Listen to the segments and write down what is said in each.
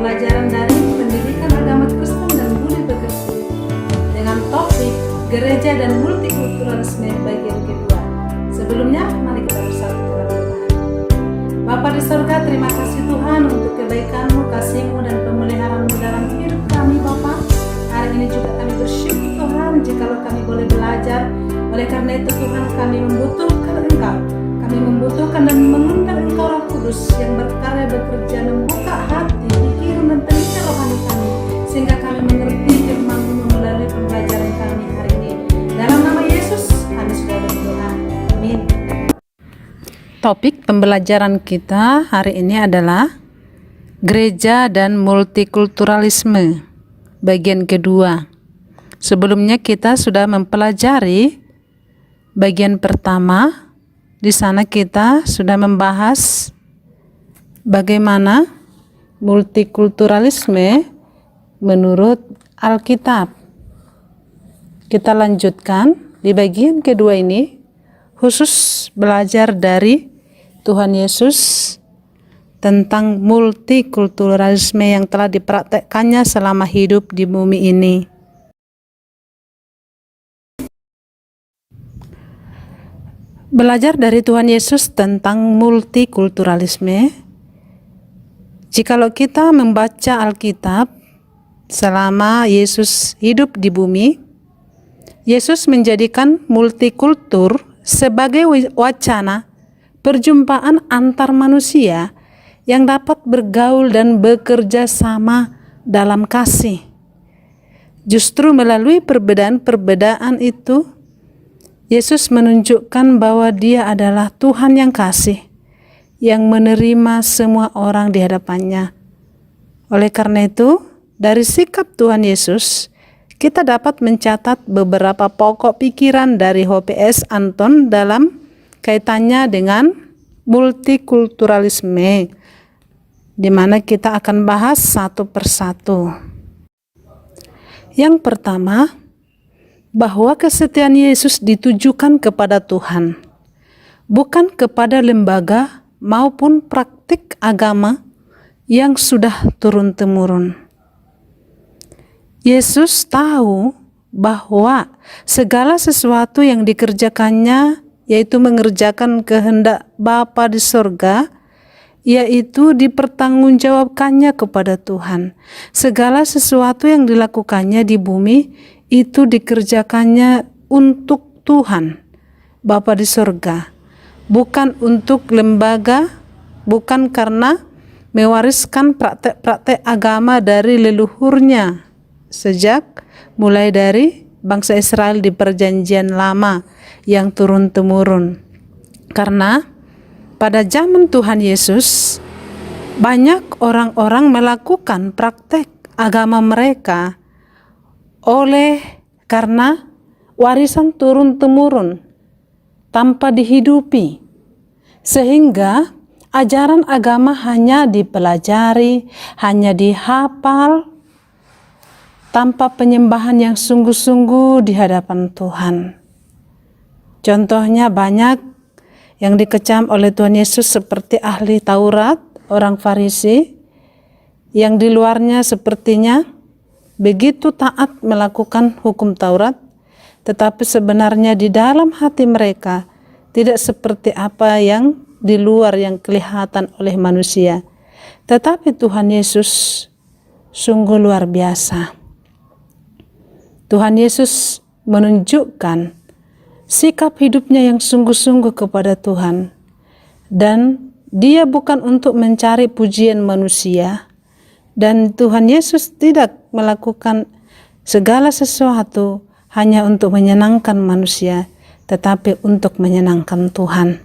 pembelajaran dari pendidikan agama Kristen dan budi pekerti dengan topik gereja dan multikulturalisme bagian kedua. Sebelumnya, mari kita bersatu dalam doa. Bapa di surga, terima kasih Tuhan untuk kebaikan-Mu, kasih-Mu, dan pemeliharaan-Mu dalam hidup kami Bapa. Hari ini juga kami bersyukur Tuhan jikalau kami boleh belajar. Oleh karena itu Tuhan, kami membutuhkan Engkau. Kami membutuhkan dan mengundang Engkau Roh Kudus yang berkarya bekerja membuka hati, pikiran dan telinga rohani kami, sehingga kami mengerti firman-Mu melalui pembelajaran kami hari ini. Dalam nama Yesus kami sudah berdoa. Amin. Topik pembelajaran kita hari ini adalah gereja dan multikulturalisme bagian kedua. Sebelumnya kita sudah mempelajari bagian pertama. Di sana kita sudah membahas bagaimana multikulturalisme menurut Alkitab. Kita lanjutkan di bagian kedua ini, khusus belajar dari Tuhan Yesus tentang multikulturalisme yang telah dipraktekkannya selama hidup di bumi ini. Belajar dari Tuhan Yesus tentang multikulturalisme. Jikalau kita membaca Alkitab selama Yesus hidup di bumi, Yesus menjadikan multikultur sebagai wacana perjumpaan antar manusia yang dapat bergaul dan bekerja sama dalam kasih. Justru melalui perbedaan-perbedaan itu, Yesus menunjukkan bahwa Dia adalah Tuhan yang kasih, yang menerima semua orang di hadapannya. Oleh karena itu, dari sikap Tuhan Yesus, kita dapat mencatat beberapa pokok pikiran dari H.P.S. Anton dalam kaitannya dengan multikulturalisme, di mana kita akan bahas satu persatu. Yang pertama, bahwa kesetiaan Yesus ditujukan kepada Tuhan, bukan kepada lembaga maupun praktik agama yang sudah turun-temurun. Yesus tahu bahwa segala sesuatu yang dikerjakannya, yaitu mengerjakan kehendak Bapa di sorga, yaitu dipertanggungjawabkannya kepada Tuhan. Segala sesuatu yang dilakukannya di bumi itu dikerjakannya untuk Tuhan Bapa di sorga, bukan untuk lembaga, bukan karena mewariskan praktek-praktek agama dari leluhurnya sejak mulai dari bangsa Israel di perjanjian lama yang turun-temurun. Karena pada zaman Tuhan Yesus banyak orang-orang melakukan praktek agama mereka oleh karena warisan turun-temurun tanpa dihidupi, sehingga ajaran agama hanya dipelajari, hanya dihafal, tanpa penyembahan yang sungguh-sungguh di hadapan Tuhan. Contohnya banyak yang dikecam oleh Tuhan Yesus seperti ahli Taurat, orang Farisi, yang di luarnya sepertinya begitu taat melakukan hukum Taurat, tetapi sebenarnya di dalam hati mereka tidak seperti apa yang di luar yang kelihatan oleh manusia. Tetapi Tuhan Yesus sungguh luar biasa. Tuhan Yesus menunjukkan sikap hidupnya yang sungguh-sungguh kepada Tuhan, dan Dia bukan untuk mencari pujian manusia. Dan Tuhan Yesus tidak melakukan segala sesuatu hanya untuk menyenangkan manusia, tetapi untuk menyenangkan Tuhan.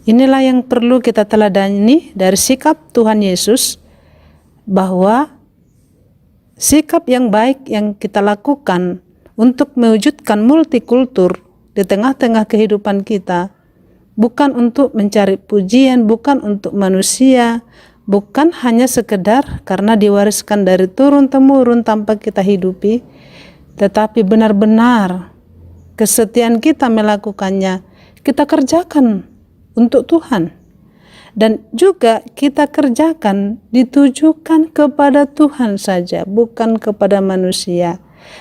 Inilah yang perlu kita teladani dari sikap Tuhan Yesus, bahwa sikap yang baik yang kita lakukan untuk mewujudkan multikultur di tengah-tengah kehidupan kita, bukan untuk mencari pujian, bukan untuk manusia, bukan hanya sekedar karena diwariskan dari turun-temurun tanpa kita hidupi, tetapi benar-benar kesetiaan kita melakukannya, kita kerjakan untuk Tuhan. dan juga kita kerjakan ditujukan kepada Tuhan saja, bukan kepada manusia.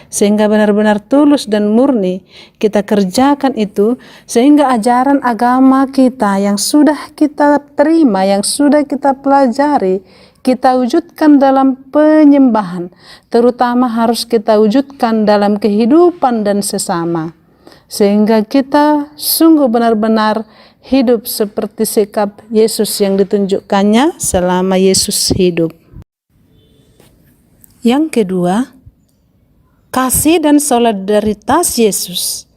Sehingga benar-benar tulus dan murni kita kerjakan itu, sehingga ajaran agama kita yang sudah kita terima, yang sudah kita pelajari, kita wujudkan dalam penyembahan, terutama harus kita wujudkan dalam kehidupan dan sesama, sehingga kita sungguh benar-benar hidup seperti sikap Yesus yang ditunjukkannya selama Yesus hidup. Yang kedua, kasih dan solidaritas Yesus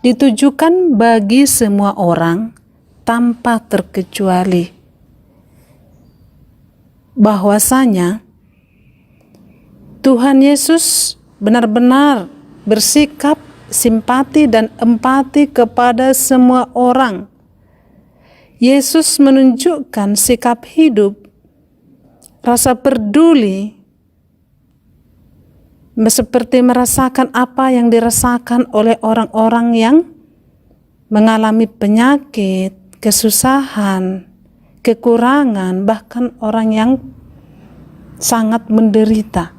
ditujukan bagi semua orang tanpa terkecuali. Bahwasanya Tuhan Yesus benar-benar bersikap simpati dan empati kepada semua orang. Yesus menunjukkan sikap hidup, rasa peduli, seperti merasakan apa yang dirasakan oleh orang-orang yang mengalami penyakit, kesusahan, kekurangan, bahkan orang yang sangat menderita.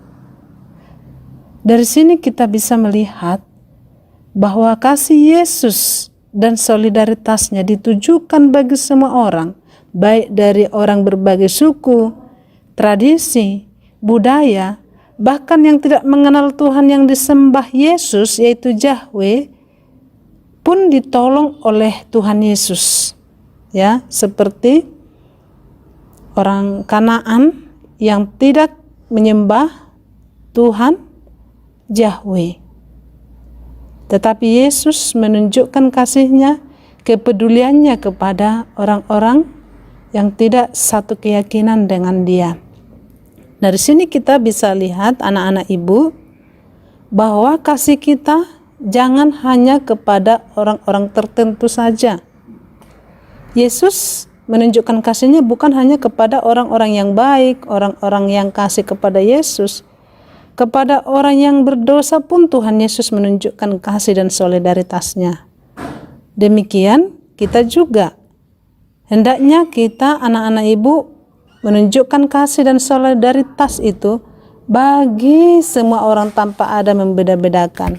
Dari sini kita bisa melihat bahwa kasih Yesus dan solidaritasnya ditujukan bagi semua orang, baik dari orang berbagai suku, tradisi, budaya, bahkan yang tidak mengenal Tuhan yang disembah Yesus, yaitu Yahweh, pun ditolong oleh Tuhan Yesus. Ya, seperti orang Kanaan yang tidak menyembah Tuhan Yahweh. Tetapi Yesus menunjukkan kasih-Nya, kepeduliannya kepada orang-orang yang tidak satu keyakinan dengan Dia. Dari sini kita bisa lihat anak-anak ibu bahwa kasih kita jangan hanya kepada orang-orang tertentu saja. Yesus menunjukkan kasih-Nya bukan hanya kepada orang-orang yang baik, orang-orang yang kasih kepada Yesus. Kepada orang yang berdosa pun Tuhan Yesus menunjukkan kasih dan solidaritasnya. Demikian kita juga. Hendaknya kita anak-anak ibu menunjukkan kasih dan solidaritas itu bagi semua orang tanpa ada membeda-bedakan.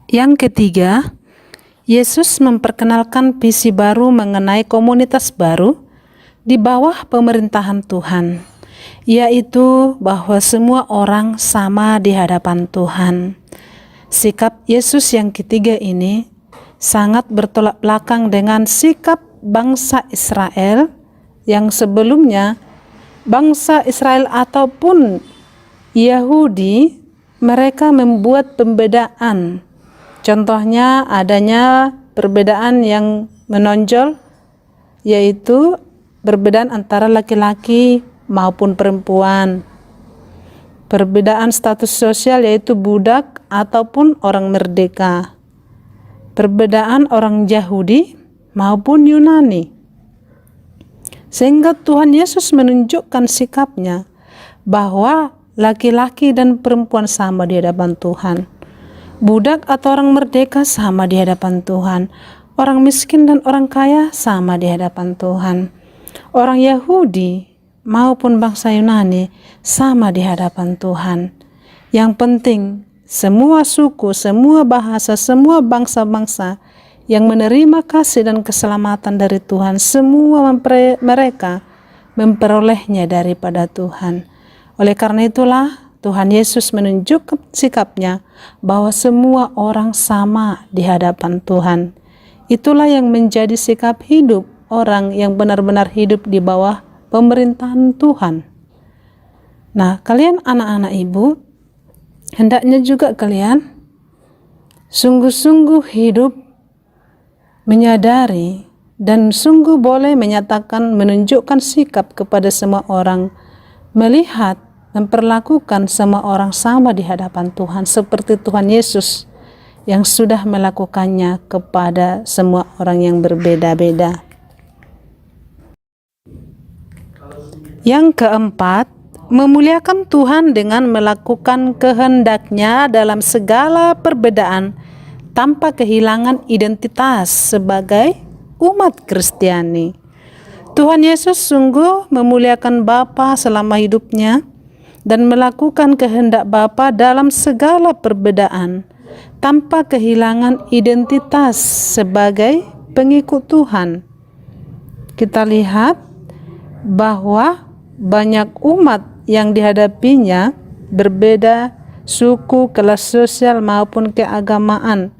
Yang ketiga, Yesus memperkenalkan visi baru mengenai komunitas baru di bawah pemerintahan Tuhan, yaitu bahwa semua orang sama di hadapan Tuhan. Sikap Yesus yang ketiga ini sangat bertolak belakang dengan sikap bangsa Israel yang sebelumnya bangsa Israel ataupun Yahudi mereka membuat pembedaan. Contohnya adanya perbedaan yang menonjol, yaitu perbedaan antara laki-laki maupun perempuan. Perbedaan status sosial, yaitu budak ataupun orang merdeka. Perbedaan orang Yahudi maupun Yunani. Sehingga Tuhan Yesus menunjukkan sikapnya bahwa laki-laki dan perempuan sama di hadapan Tuhan. Budak atau orang merdeka sama di hadapan Tuhan. Orang miskin dan orang kaya sama di hadapan Tuhan. Orang Yahudi maupun bangsa Yunani sama di hadapan Tuhan. Yang penting semua suku, semua bahasa, semua bangsa-bangsa yang menerima kasih dan keselamatan dari Tuhan, semua mereka memperolehnya daripada Tuhan. Oleh karena itulah Tuhan Yesus menunjukkan sikapnya bahwa semua orang sama di hadapan Tuhan. Itulah yang menjadi sikap hidup orang yang benar-benar hidup di bawah pemerintahan Tuhan. Nah, kalian anak-anak ibu, hendaknya juga kalian sungguh-sungguh hidup menyadari dan sungguh boleh menyatakan, menunjukkan sikap kepada semua orang, melihat, memperlakukan semua orang sama di hadapan Tuhan seperti Tuhan Yesus yang sudah melakukannya kepada semua orang yang berbeda-beda. Yang keempat, memuliakan Tuhan dengan melakukan kehendak-Nya dalam segala perbedaan tanpa kehilangan identitas sebagai umat Kristiani. Tuhan Yesus sungguh memuliakan Bapa selama hidupnya dan melakukan kehendak Bapa dalam segala perbedaan, tanpa kehilangan identitas sebagai pengikut Tuhan. Kita lihat bahwa banyak umat yang dihadapinya berbeda suku, kelas sosial maupun keagamaan.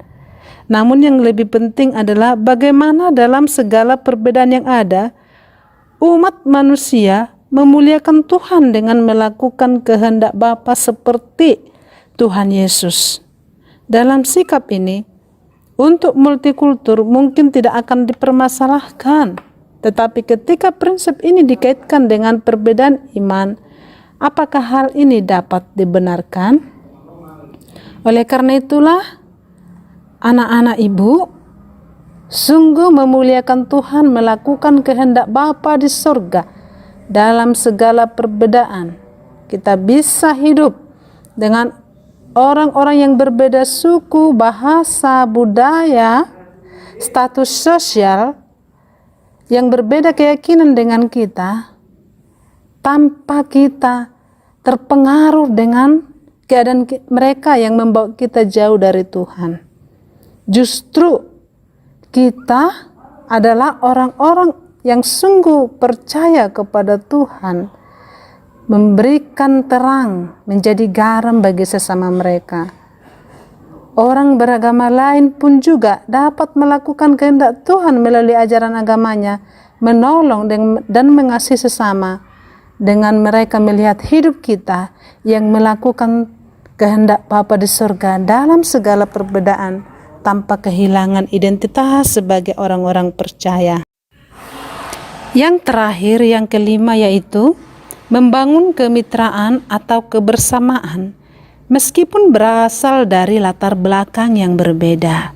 Namun yang lebih penting adalah bagaimana dalam segala perbedaan yang ada, umat manusia memuliakan Tuhan dengan melakukan kehendak Bapa seperti Tuhan Yesus. Dalam sikap ini, untuk multikultur mungkin tidak akan dipermasalahkan. Tetapi ketika prinsip ini dikaitkan dengan perbedaan iman, apakah hal ini dapat dibenarkan? Oleh karena itulah, anak-anak ibu sungguh memuliakan Tuhan melakukan kehendak Bapa di surga dalam segala perbedaan. Kita bisa hidup dengan orang-orang yang berbeda suku, bahasa, budaya, status sosial, yang berbeda keyakinan dengan kita, tanpa kita terpengaruh dengan keadaan mereka yang membawa kita jauh dari Tuhan. Justru kita adalah orang-orang yang sungguh percaya kepada Tuhan, memberikan terang, menjadi garam bagi sesama mereka. Orang beragama lain pun juga dapat melakukan kehendak Tuhan melalui ajaran agamanya, menolong dan mengasihi sesama, dengan mereka melihat hidup kita yang melakukan kehendak Bapa di surga dalam segala perbedaan, tanpa kehilangan identitas sebagai orang-orang percaya. Yang terakhir, yang kelima, yaitu membangun kemitraan atau kebersamaan meskipun berasal dari latar belakang yang berbeda.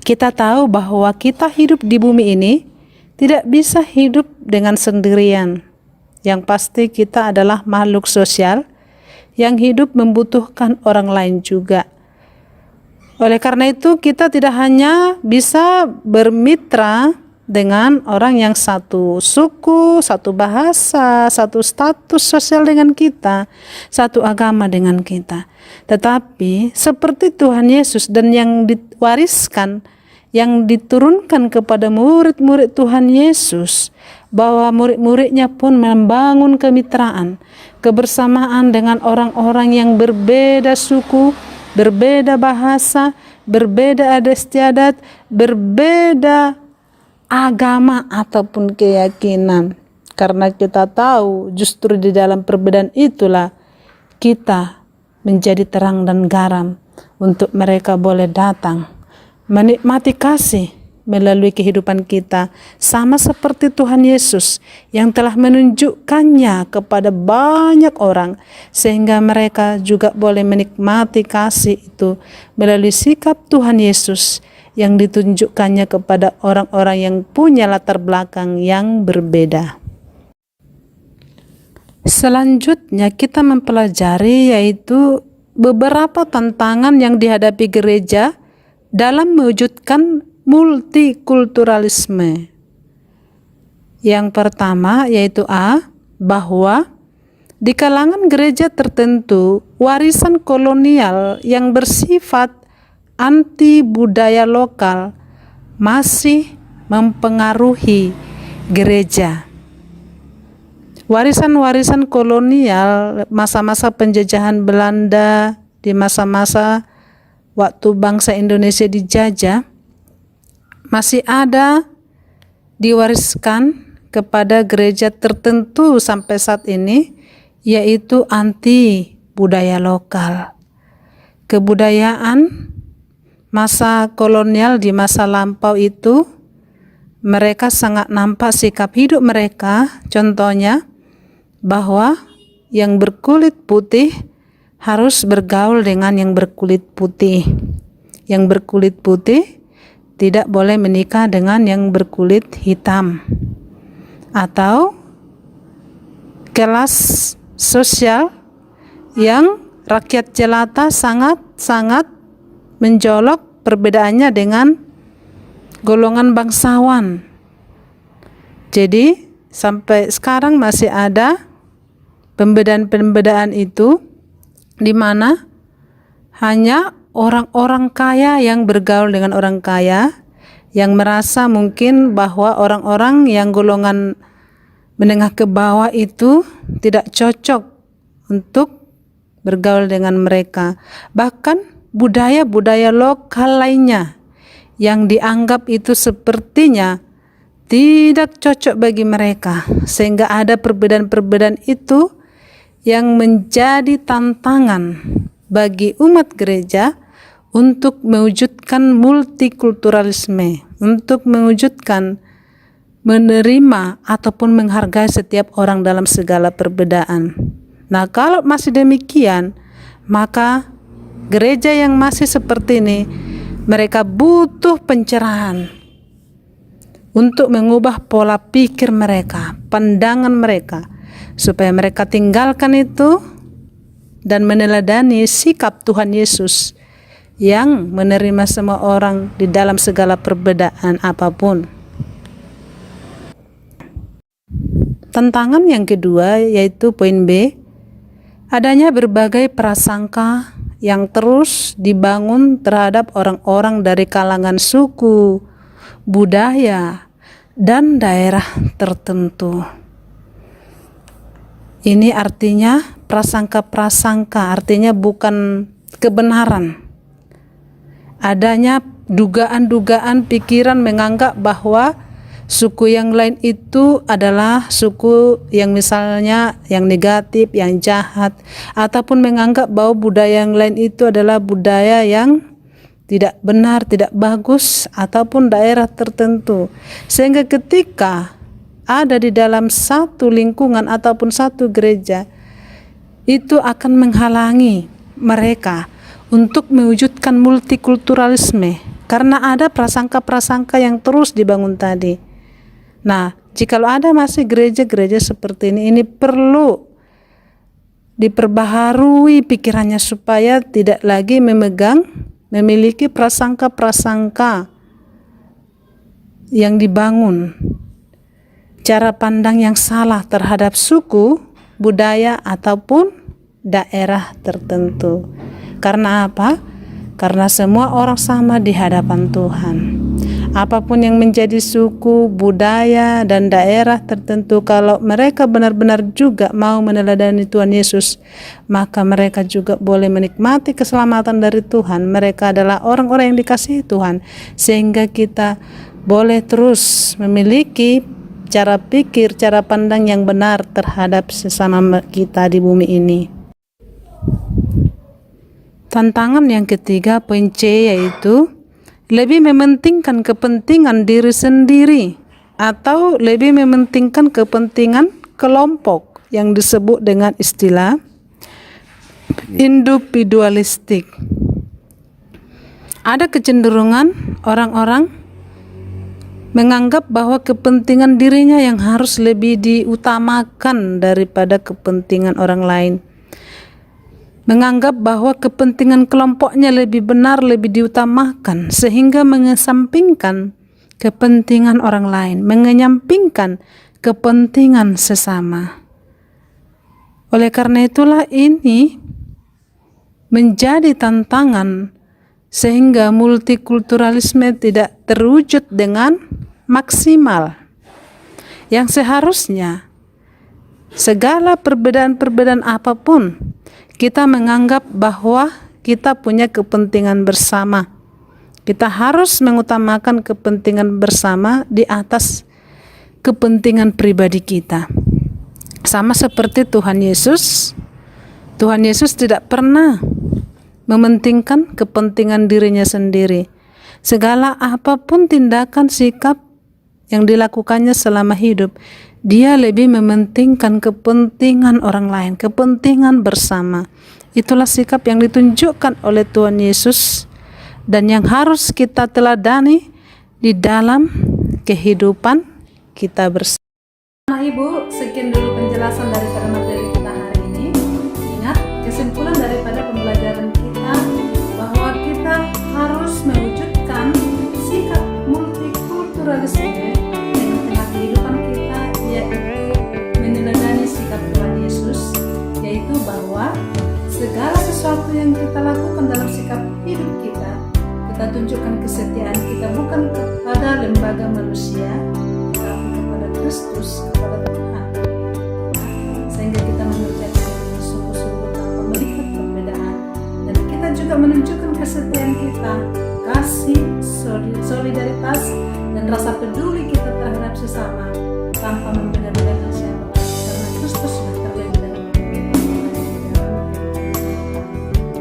Kita tahu bahwa kita hidup di bumi ini tidak bisa hidup dengan sendirian. Yang pasti kita adalah makhluk sosial yang hidup membutuhkan orang lain juga. Oleh karena itu, kita tidak hanya bisa bermitra dengan orang yang satu suku, satu bahasa, satu status sosial dengan kita, satu agama dengan kita. Tetapi seperti Tuhan Yesus dan yang diwariskan, yang diturunkan kepada murid-murid Tuhan Yesus, bahwa murid-muridnya pun membangun kemitraan, kebersamaan dengan orang-orang yang berbeda suku, berbeda bahasa, berbeda adat istiadat, berbeda agama ataupun keyakinan. Karena kita tahu justru di dalam perbedaan itulah kita menjadi terang dan garam untuk mereka boleh datang menikmati kasih melalui kehidupan kita, sama seperti Tuhan Yesus yang telah menunjukkannya kepada banyak orang, sehingga mereka juga boleh menikmati kasih itu melalui sikap Tuhan Yesus yang ditunjukkannya kepada orang-orang yang punya latar belakang yang berbeda. Selanjutnya kita mempelajari yaitu beberapa tantangan yang dihadapi gereja dalam mewujudkan multikulturalisme. Yang pertama yaitu bahwa di kalangan gereja tertentu warisan kolonial yang bersifat anti budaya lokal masih mempengaruhi gereja. Warisan-warisan kolonial masa-masa penjajahan Belanda, di masa-masa waktu bangsa Indonesia dijajah, masih ada diwariskan kepada gereja tertentu sampai saat ini, yaitu anti budaya lokal. Kebudayaan masa kolonial di masa lampau itu, mereka sangat nampak sikap hidup mereka, contohnya bahwa yang berkulit putih harus bergaul dengan yang berkulit putih. Yang berkulit putih tidak boleh menikah dengan yang berkulit hitam. Atau kelas sosial yang rakyat jelata sangat-sangat menjolok perbedaannya dengan golongan bangsawan. Jadi sampai sekarang masih ada pembedaan-pembedaan itu, di mana hanya orang-orang kaya yang bergaul dengan orang kaya, yang merasa mungkin bahwa orang-orang yang golongan menengah ke bawah itu tidak cocok untuk bergaul dengan mereka. Bahkan budaya-budaya lokal lainnya yang dianggap itu sepertinya tidak cocok bagi mereka, sehingga ada perbedaan-perbedaan itu yang menjadi tantangan bagi umat gereja untuk mewujudkan multikulturalisme, untuk mewujudkan menerima ataupun menghargai setiap orang dalam segala perbedaan. Nah, kalau masih demikian, maka gereja yang masih seperti ini, mereka butuh pencerahan untuk mengubah pola pikir mereka, pandangan mereka, supaya mereka tinggalkan itu dan meneladani sikap Tuhan Yesus yang menerima semua orang di dalam segala perbedaan apapun. Tantangan yang kedua yaitu poin B, adanya berbagai prasangka yang terus dibangun terhadap orang-orang dari kalangan suku, budaya, dan daerah tertentu. Ini artinya prasangka-prasangka, artinya bukan kebenaran. Adanya dugaan-dugaan pikiran menganggap bahwa suku yang lain itu adalah suku yang misalnya yang negatif, yang jahat, ataupun menganggap bahwa budaya yang lain itu adalah budaya yang tidak benar, tidak bagus, ataupun daerah tertentu. Sehingga ketika ada di dalam satu lingkungan ataupun satu gereja, itu akan menghalangi mereka untuk mewujudkan multikulturalisme, karena ada prasangka-prasangka yang terus dibangun tadi. Nah, jikalau ada masih gereja-gereja seperti ini perlu diperbaharui pikirannya supaya tidak lagi memiliki prasangka-prasangka yang dibangun, cara pandang yang salah terhadap suku, budaya, ataupun daerah tertentu. Karena apa? Karena semua orang sama di hadapan Tuhan. Apapun yang menjadi suku, budaya, dan daerah tertentu, kalau mereka benar-benar juga mau meneladani Tuhan Yesus, maka mereka juga boleh menikmati keselamatan dari Tuhan. Mereka adalah orang-orang yang dikasihi Tuhan, sehingga kita boleh terus memiliki cara pikir, cara pandang yang benar terhadap sesama kita di bumi ini. Tantangan yang ketiga, poin C, yaitu lebih mementingkan kepentingan diri sendiri atau lebih mementingkan kepentingan kelompok yang disebut dengan istilah individualistik. Ada kecenderungan orang-orang menganggap bahwa kepentingan dirinya yang harus lebih diutamakan daripada kepentingan orang lain. Menganggap bahwa kepentingan kelompoknya lebih benar, lebih diutamakan, sehingga mengesampingkan kepentingan orang lain, mengenyampingkan kepentingan sesama. Oleh karena itulah ini menjadi tantangan, sehingga multikulturalisme tidak terwujud dengan maksimal. Yang seharusnya segala perbedaan-perbedaan apapun, kita menganggap bahwa kita punya kepentingan bersama. Kita harus mengutamakan kepentingan bersama di atas kepentingan pribadi kita. Sama seperti Tuhan Yesus. Tuhan Yesus tidak pernah mementingkan kepentingan dirinya sendiri. Segala apapun tindakan, sikap yang dilakukannya selama hidup, dia lebih mementingkan kepentingan orang lain, kepentingan bersama. Itulah sikap yang ditunjukkan oleh Tuhan Yesus dan yang harus kita teladani di dalam kehidupan kita bersama. Ibu, sekian dulu penjelasan daripada materi kita hari ini. Ingat, kesimpulan daripada pembelajaran kita bahwa kita harus mewujudkan sikap multikultural multikulturalisme yang di tengah kehidupan kita, yaitu meneladani sikap Tuhan Yesus, yaitu bahwa segala sesuatu yang kita lakukan dalam sikap hidup kita tunjukkan kesetiaan kita bukan kepada lembaga manusia, tapi kepada Kristus, kepada Tuhan, sehingga kita mengerjakan dengan sungguh-sungguh tanpa melihat perbedaan, dan kita juga menunjukkan kesetiaan kita, kasih, solidaritas, dan rasa peduli kita terhadap sesama tanpa membeda-bedakan siapa, karena Kristus sudah terlebih dahulu.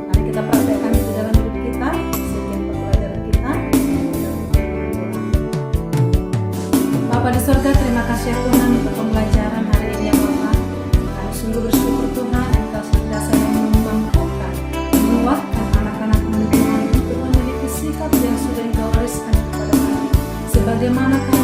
Mari kita praktekkan di dalam hidup kita. Bapa di surga, terima kasih ya Tuhan untuk pembelajaran hari ini ya Bapa. Kami sungguh bersyukur Tuhan, Engkau senantiasa yang memampukan, menguatkan anak-anak-Mu Tuhan untuk memiliki sikap yang sudah Engkau wariskan kepada kami. Sebagaimana kami